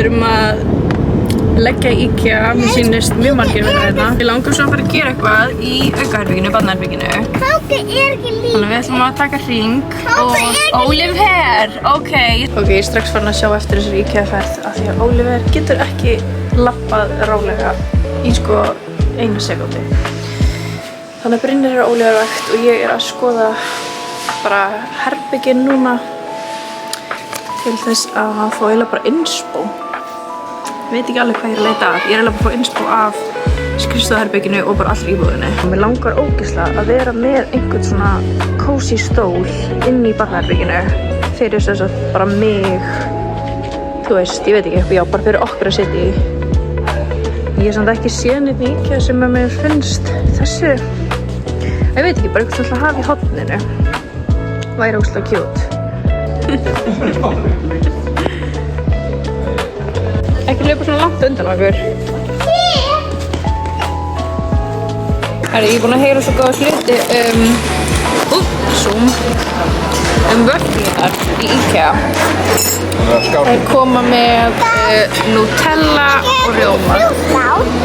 erum að leggja í IKEA, mér sýnist mjög margir vera hérna. Við langar svo að fara að gera eitthvað í aukaherberginu, barnaherberginu. Káki er ekki líka. Þannig við ætlum að taka hring og Oliver, ok. Ok, ég er strax farin að sjá eftir þessari IKEA-ferð af því að Oliver getur ekki labbað rálega í sko 1 sekúndu. Þannig að Brynjar er Oliver vakt og ég er að skoða bara herbergin núna til þess að fá eiginlega bara inspo. Ég veit ekki alveg hvað ég er að leita að. Ég er eiginlega bara að fá inspo af skrifstofuherberginu og bara allir íbúðinni. Mér langar ógeðslega að vera með einhvern svona cozy stól inn í barnaherberginu fyrir þess að bara mig, þú veist, ég veit ekki, já, bara fyrir okkur að sitja í. Ég er samt ekki séð neitt í IKEA sem að mér finnst þessu, ég veit ekki, bara eitthvað að hafa í horninu. Væri ógeðslega cute. Ekki hlaupa svona langt undan okkur. Herri, ég er búin að heyra svo góða hluti vöfflurnar í IKEA. Þær koma með Nutella og rjóma.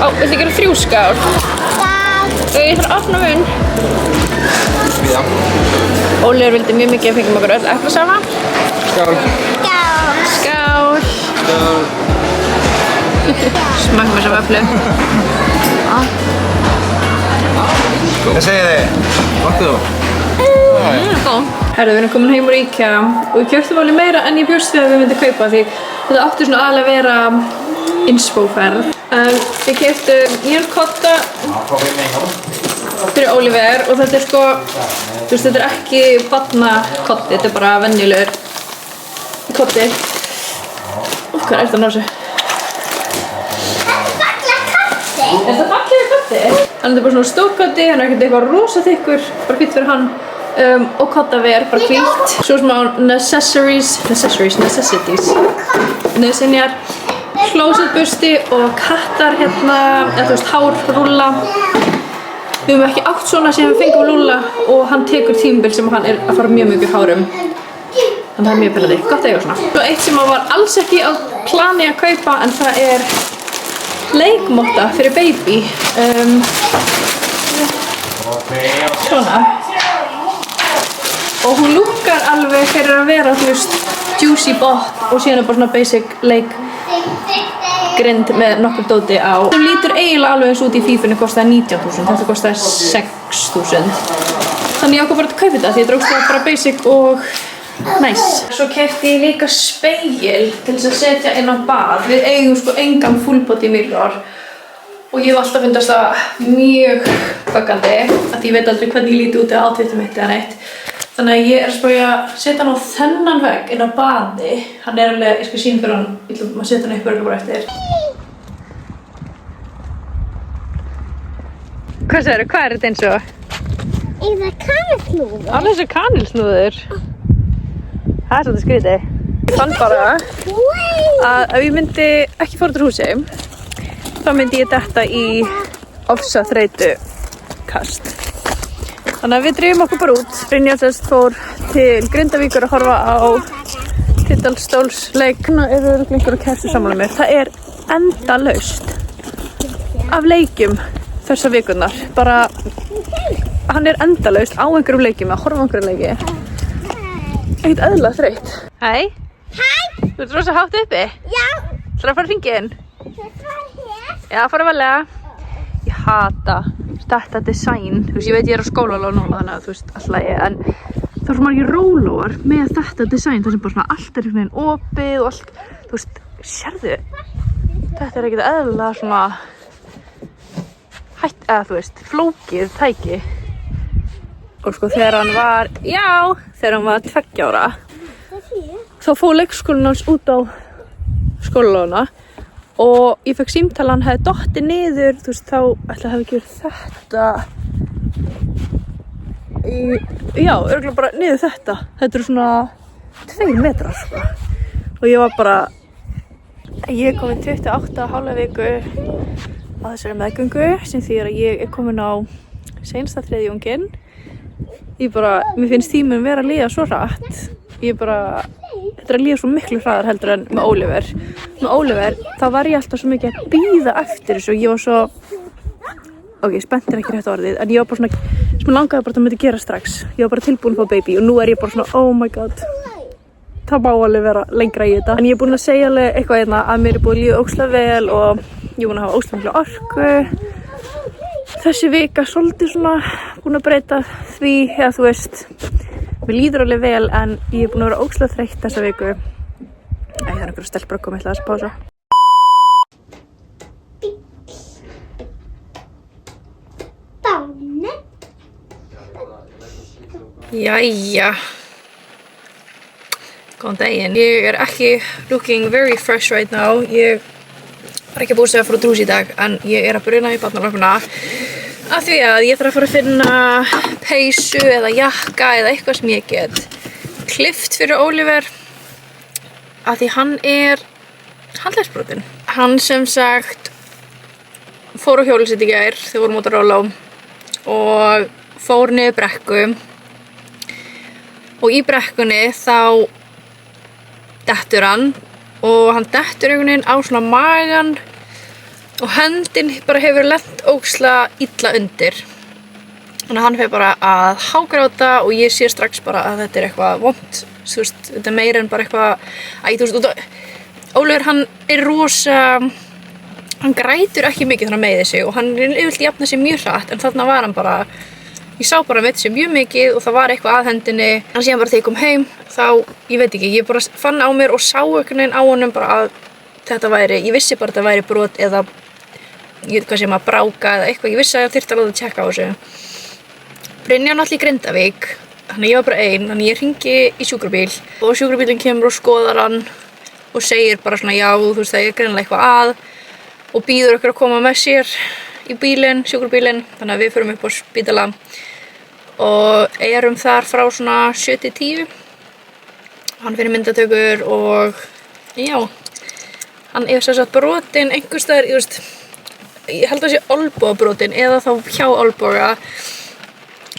Ó, viltu gera 3 skál? Ég þarf að opna munn. Oliver vildi mjög mikið að fengja okkur öll eplasafa. Skál. Skál. Smakka með þessa vöfflu. Hvað segir þið? Smaktu þú? Góð. Herðu, við erum komin heim úr IKEA og við kjöptum alveg meira en ég bjóst við að við myndum kaupa því þetta átti svona aðalega að vera inspo-ferð. Við keyptum nýjan kodda fyrir Oliver og þetta er sko, þú veist, þetta er ekki barnakoddi, þetta er bara venjulegur koddi. Hvað er þetta náðu? Er þetta fallegur koddi? Þannig þetta er bara svona stór koddi, hann er ekkert eitthvað rosa þykkur, bara fýtt fyrir hann. Og koddaver, bara hvítt. Svo smá necessities. Nauðsynjar, klósettbursti og kattar hérna, eða þú veist, hárrúlla. Við höfum ekki átt svona sem við fengum Lúlla og hann tekur tímabil sem hann er að fara mjög mjög hárum. Þannig það er mjög pirrandi. Gott að eiga svona. Svo eitt sem var alls ekki á plani að kaupa en það er leikmotta fyrir baby. Svona. Og hún lúkkar alveg fyrir að vera, þú veist, juicy bot og síðan er bara svona basic leikgrind með nokkur dóti á. Hún lítur eiginlega alveg eins út í fífunni, kostaði 19.000, þetta kostaði 6.000. Þannig ég ákvað bara að kaupa þetta því ég drókst það bara basic og nice. Svo keypti ég líka spegil til þess að setja inn á bað. Við eigum sko engan full body mirror og ég hef alltaf fundast það mjög böggandi að ég veit aldrei hvernig ég líti út eða outfitum mitt eða neitt. Þannig að ég er að spája að setja hann á þennan vegg inn á baði. Hann er alveg, ég skal sýna fyrir hann, ég ætlum að setja hann upp bara eftir. Hvað segirðu, hvað er þetta eins og? Er það kanilsnúður? Alveg eins og kanilsnúður. Það er svolítið skrítið. Ég fann bara að ef ég myndi ekki fara út úr húsi, þá myndi ég detta í ofsaþreytukast. Þannig að við drifum okkur bara út. Brynjar fór til Grindavíkur að horfa á Tindastólsleik. Núna eru einhverjum kæftu saman með mér. Það er endalaust af leikjum þessar vikurnar. Bara, hann er endalaust á einhverjum leikjum, að horfa á einhverjum leiki. Ekkert eðlilega þreytt. Hæ? Hæ? Þú ert rosa hátt uppi? Já. Ætlarðu að fara hringinn? Það er hér. Já, fara varlega. Ég hata þetta design, þú veist, ég veit ég er á skólalóð núna þannig að þú veist, alltaf en það er svo margir rólóar með þetta design þar sem bara svona allt er einhvern veginn opið og allt, þú veist, sérðu þetta er ekkert eðlilega svona eða þú veist, flókið tæki og sko þegar hann var 2 ára þá fór leikskólinn hans út á skólalóðina og ég fekk símtal hann hefði dottið niður, þú veist, þá ætla hefði ekki verið þetta örugglega bara niður þetta eru svona 2 metrar sko. Og ég var bara ég er komin 28 hálfa viku á þessari meðgöngu sem þýðir að ég er komin á seinsta þriðjunginn. Mér finnst tíminn vera að líða svo hratt. Ég bara, þetta flottir að líða svo miklu hraðar heldur en með Oliver. Með Oliver, þá var ég alltaf svo mikið að bíða eftir þessu og ég var svo, ok, spennt er ekki rétt orðið, en ég var bara svona, sem langaði bara að það myndi gera strax. Ég var bara tilbúin að fá baby og nú er ég bara svona, oh my god, það má alveg vera lengra í þetta. En ég er búin að segja alveg eitthvað hérna að mér er búin að líða ógeðslega vel og ég er búin að hafa ógeðslega mikla orku. Þessi vika svolítið svona búin að breyta því, eða þú veist, mér líður alveg vel en ég er búin að vera ógeðslega þreytt þessa viku. Það er einhverja stelpur að koma, ég ætla að pása. Báni. Jæja. Góðan daginn. Ég er ekki looking very fresh right now. Ég var ekki búist að fara á drús í dag en ég er að bruna í barnalöfuna af því að ég þarf að fara að finna peysu eða jakka eða eitthvað sem ég get klippt fyrir Oliver af því hann er handleggsbrotinn. Hann sem sagt fór á hjólið sitt í gær þegar við vorum út að róla og fór niður brekku og í brekkunni þá dettur hann og hann dettur einhvern veginn á svona magan og höndin bara hefur lent ógeðslega illa undir. Þannig að hann fer bara að hágráta og ég sé strax bara að þetta er eitthvað vont. Þú veist, þetta er meira en bara eitthvað, þú veist, Oliver hann er rosa, hann grætur ekki mikið þannig að meiði sig og hann er yfirleitt jafna sig mjög hratt en þarna var hann bara, ég sá bara að veit sig mjög mikið og það var eitthvað að hendinni. En síðan bara þegar ég kom heim þá, ég veit ekki, ég bara fann á mér og sá einhvern veginn á honum bara að þetta væri, ég vissi bara að þetta væri brot eða ég veit hvað sem að bráka eða eitthvað, ég vissi að ég þyrfti að láta tjekka á þessu. Brynja náttúrulega í Grindavík, þannig ég var bara ein, þannig ég hringi í sjúkrabíl og sjúkrabílinn kemur og skoðar hann og segir bara svona já, þú veist það er greinilega eitthvað að og býður okkur að koma með sér í bílinn, sjúkrabílinn, þannig að við förum upp á spítala og erum þar frá svona 7-10. Hann fyrir myndatökur og já, hann er sem sagt brotinn einhvers staðar, ég held að sé olnbogabrotin eða þá hjá olnboga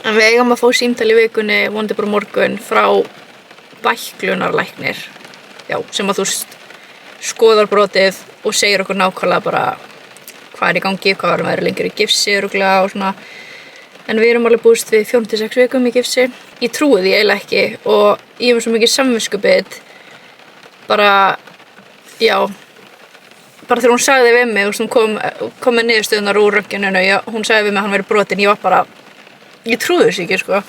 en við eigum að fá símtal í vikunni vonandi bara morgun frá bæklunarlæknir sem að þú skoðar brotið og segir okkur nákvæmlega bara hvað er í gangi, hvað varum að vera lengur í gifsi örugglega og svona en við erum alveg búist við 4-6 vikum í gifsi. Ég trúi því eiginlega ekki og ég hef svo mikið samviskubit bara, bara þegar hún sagði við mig, hún kom með niðurstöðunar úr röntgeninu, hún sagði við mig að hann væri brotinn, ég var bara, ég trúði þessu ekki, sko.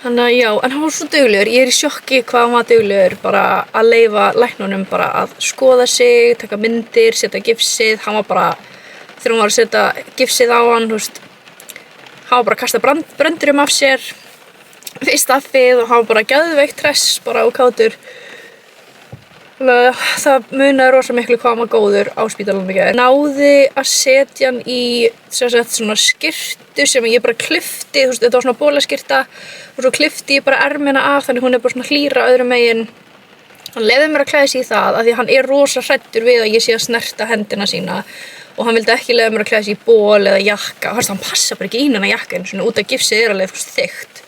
Þannig að já, en hann var svo duglegur, ég er í sjokki hvað hann var duglegur, bara að leyfa læknunum bara að skoða sig, taka myndir, setja gifsið, hann var bara, þegar hún var að setja gifsið á hann, þú veist, hann var bara að kasta bröndurum af sér, fyrst affið og hann var bara geðveikt hress, bara og kátur. Það munaði rosa miklu hvað hann var góður á spítalanum í gær. Náði að setja hann í svona skyrtu sem ég bara klippti, þú veist, þetta var svona bólaskyrta og svo klippti ég bara ermina af þannig hún er bara svona hlýra öðrum megin. Hann leyfði mér að klæða sig í það af því hann er rosa hræddur við að ég sé að snerta hendina sína og hann vildi ekki leyfa mér að klæða sig í ból eða jakka. Hann passa bara ekki í hennar jakka eins og út af gifsið er alveg þykkt.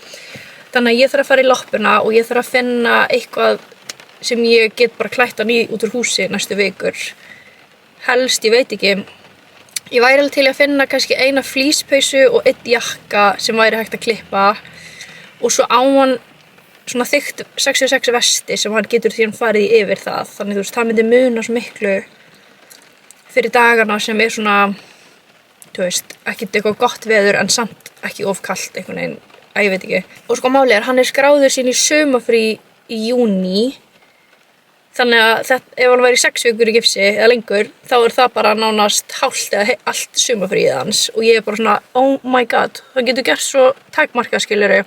Þannig að ég þarf að fara í loppuna og ég þarf að finna eitthvað sem ég get bara klætt hann í út úr húsi næstu vikur. Helst, ég veit ekki. Ég væri alveg til að finna kannski eina flíspeysu og einn jakka sem væri hægt að klippa og svo á hann svona þykkt 66 vesti sem hann getur því hann farið í yfir það. Þannig þú veist, það myndi muna svo miklu fyrir dagana sem er svona, þú veist, ekkert eitthvað gott veður en samt ekki of kalt einhvern veginn, ég veit ekki. Og sko málið er, hann er skráður sín í sumarfrí í júní. Þannig að ef hann væri 6 vikur í gifsi eða lengur, þá er það bara nánast hálft eða allt sumarfríið hans og ég er bara svona, oh my god, það getur gert svo takmarkað skilurðu.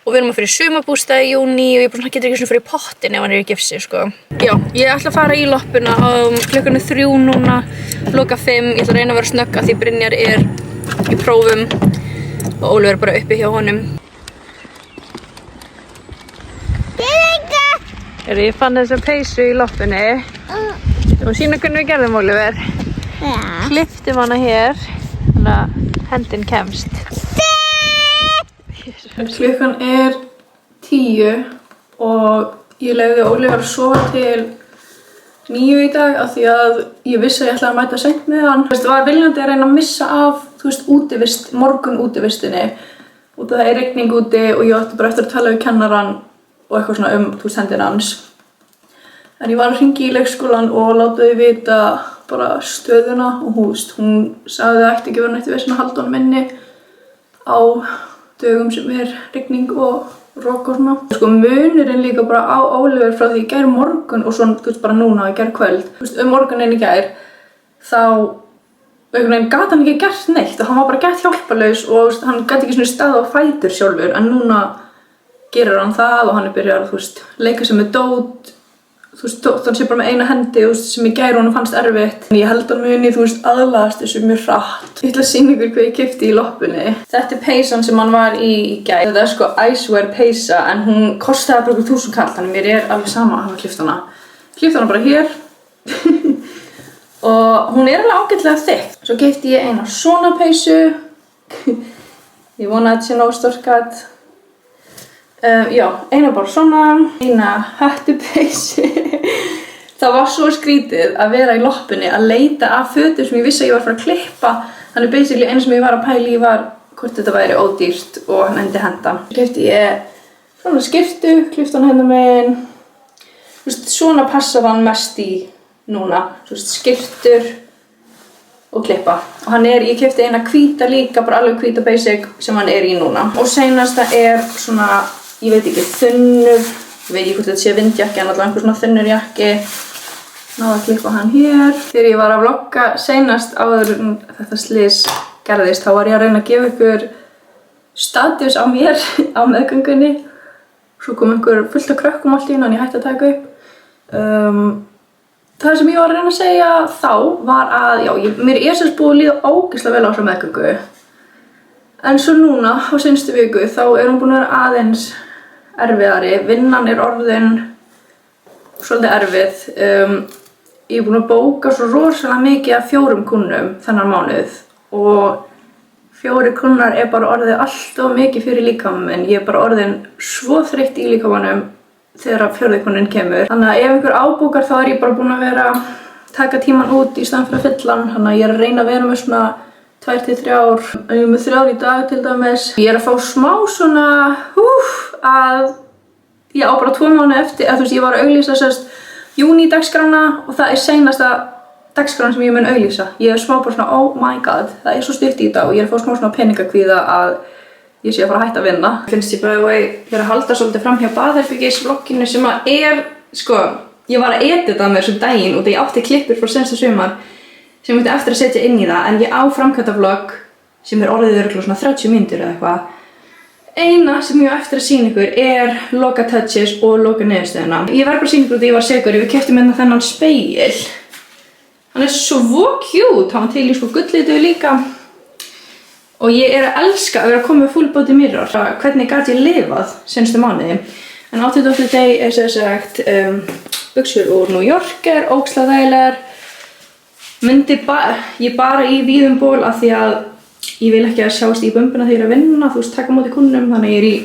Og við erum að fyrir sumarbústað í júní og ég bara svona getur ekki svona fyrir pottin ef hann er í gifsi, sko. Já, ég ætla að fara í loppuna á klukkan 3 núna, loka 5, ég ætla að reyna að vera snögg því Brynjar er í prófum og Oliver er bara uppi hjá honum. Ég fann þessa peysu í loppunni. Þú má sýna hvernig við gerðum, Oliver. Já. Klipptum hana hér, þannig að hendin kemst. Klukkan er 10 og ég leyfði Oliver að sofa til 9 í dag af því að ég vissi að ég ætlaði að mæta seint með hann. Það var viljandi að reyna að missa af, útivist, morgun útivistinni út af það er rigning úti og ég átti bara eftir að tala við kennarann og eitthvað svona hendina hans. En ég var að hringi í leikskólan og láta þau vita bara stöðuna og hún sagði að það ætti ekki vera neitt vesen að halda honum inni á dögum sem er rigning og rok og svona. Munurinn líka bara á Oliver frá því í gær morgun og svona bara núna í gær kvöld. Morguninn í gær þá gat hann ekki gert neitt og hann var bara gett hjálparlaus og hann gat ekki staðið á fætur sjálfur en núna gerir hann það og hann byrjar að leika sér með dót hann sé bara með eina hendi sem í gær honum fannst erfitt. En ég held að muni aðlagast þessu mjög hratt. Ég ætla að sýna ykkur hvað ég keypti í loppunni. Þetta peysan sem hann var í gær. Þetta er Icewear peysa en hún kostaði bara 1000 kall þannig mér er alveg sama að hafa klippt hana. Klippt hana bara hér. Og hún er alveg ágætlega þykk. Svo keypti ég eina svona peysu. Ég vona að þetta sé nógu stórkat. Já, eina bara svona, eina höttupeysu. Það var svo skrítið að vera í loppunni að leita af fötum sem ég vissi að ég var að fara að klippa. Þannig basically eina sem ég var að pæla í var hvort þetta væri ódýrt og hann myndi henda. Svo keypti ég svona skyrtu, klippti hann hérna megin. Svona passar hann mest í núna, skyrtur og klippa. Og ég keypti eina hvíta líka, bara alveg hvíta basic sem hann er í núna. Og seinasta er svona, ég veit ekki, þunnur, ég veit ekki hvort þetta sé vindjakki en allavega einhver svona þunnur jakki. Náði að klippa hann hér. Þegar ég var að vlogga seinast áður en þetta slys gerðist, þá var ég að reyna að gefa ykkur status á mér á meðgöngunni. Svo kom einhver fullt af krökkum allt í einu en ég hætti að taka upp. Það sem ég var að reyna að segja þá var að, mér er sem búið að líða ógeðslega vel á þessa meðgöngu. En svo núna, á seinustu viku, þá er hún búin að vera aðeins erfiðari. Vinnan er orðin svolítið erfið. Ég er búin að bóka svo rosalega mikið af 4 kúnnum þennan mánuð og 4 kúnnar er bara orðið allt of mikið fyrir líkamann minn. Ég er bara orðin svo þreytt í líkamannum þegar 4. kúnnin kemur. Þannig að ef einhver ábókar þá er ég bara búin að vera að taka tíman út í staðinn fyrir að fylla hann. Þannig að ég er að reyna að vera með svona 2 til 3 ár. Ég er með 3 í dag til dæmis. Ég er að fá smá svona að ég á bara 2 mánuði eftir. Ég var að auglýsa júní dagskrána og það er seinasta dagskrána sem ég mun auglýsa. Ég er smá bara svona oh my god, það er svo stutt í dag og ég er að fá smá svona peningakvíða að ég sé að fara að hætta að vinna. Finnst ég bara að að halda svolítið fram hjá baðherbergisvlogginu sem að er, ég var að edita með þessum daginn og ég átti klippur frá sensta sumar sem ég ætti eftir að setja inn í það en ég á framkvæmdavlogg sem er orðið örugglega svona 30 mínútur eða eitthvað. Eina sem ég á eftir að sýna ykkur er loka touches og loka niðurstöðuna. Ég verð bara að sýna ykkur út að ég var segur, ég keypti með þennan speil. Hann er svo cute, hann til í gulllitu líka. Og ég er að elska að vera að koma með full body mirror. Hvernig gat ég lifað seinustu mánuði. En outfit of the day er sem sagt buxur úr New Yorker, ógeðslega þægilegar. Ég bara í víðum ból af því að ég vil ekki að sjást í bumbuna þegar ég er að vinna, taka á móti kúnnum, þannig að ég er í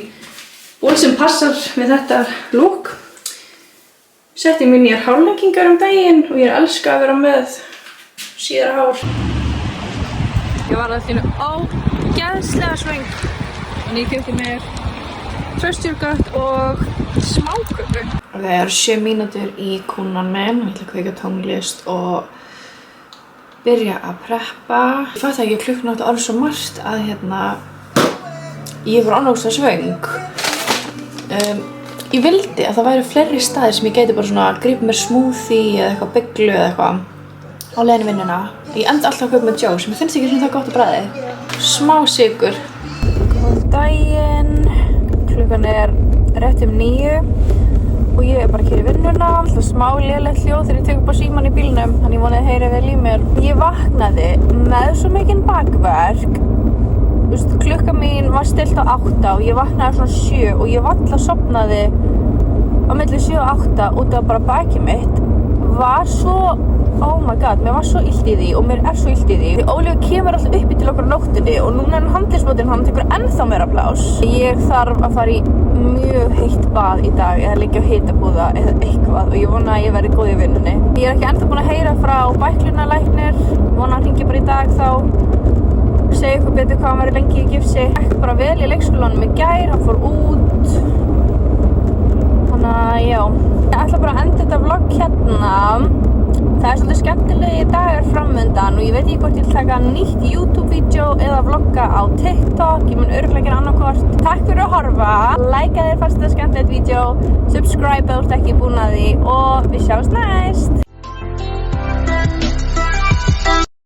ból sem passar með þetta look. Setti mér nýjar hárlengingar daginn og ég er að elska að vera með síðara hár. Ég var að finna ógeðslega svöng, þannig ég keypti mér tröstjúrgött og smáköku. Það er 7 mínútur í kúnnan minn, ég ætla að kveikja tónlist og byrja að preppa. Ég fatt ekki að klukkan átti alveg svo margt að ég var ógeðslega svöng. Ég vildi að það væri fleiri staðir sem ég gæti bara svona að grípa mér smoothie eða eitthvað byglu eða eitthvað á leiðinni í vinnuna. Ég enda alltaf að kaupa með Joe sem ég finnst ekki svona það gott að bragði. Smá sykur. Góðan daginn. Klukkan er rétt 9 og ég er bara að keyra í vinnuna. Alltaf smá lélegt hljóð þegar ég tek upp á símann í bílnum, þannig ég vona að heyra vel í mér. Ég vaknaði með svo mikinn bakverk. Klukkan mín var stillt á 8 og ég vaknaði svona 7 og ég varla sofnaði á milli 7 og 8 út af bara bakið mitt var svo, oh my god, mér var svo illt í því og mér er svo illt í því. Ólífur kemur alltaf uppi til okkur á nóttinni og núna er handleysmótin, hann tekur ennþá meira pláss. Ég þarf að fara í mjög heitt bað í dag eða liggja á hitabúða eða eitthvað og ég vona að ég verði góð í vinnunni. Ég er ekki ennþá búin að heyra frá bæklunarlæknir, vona að hringi bara í dag þá segja ykkur betur hvað hann væri lengi í gifsi. Ekki bara vel í leikskólanum í gær, hann fór út. Þannig að já, ég ætla bara að enda þetta vlogg hérna. Það svolítið skemmtilegi dagar framöndan og ég veit ekki hvort ég vil taka nýtt YouTube-vídeó eða vlogga á TikTok. Ég mun örugglega gera annarkvort. Takk fyrir að horfa, likea þér fannst þetta skemmtilegt vídeó, subscribe ef þú ert ekki búin að því og við sjáumst næst.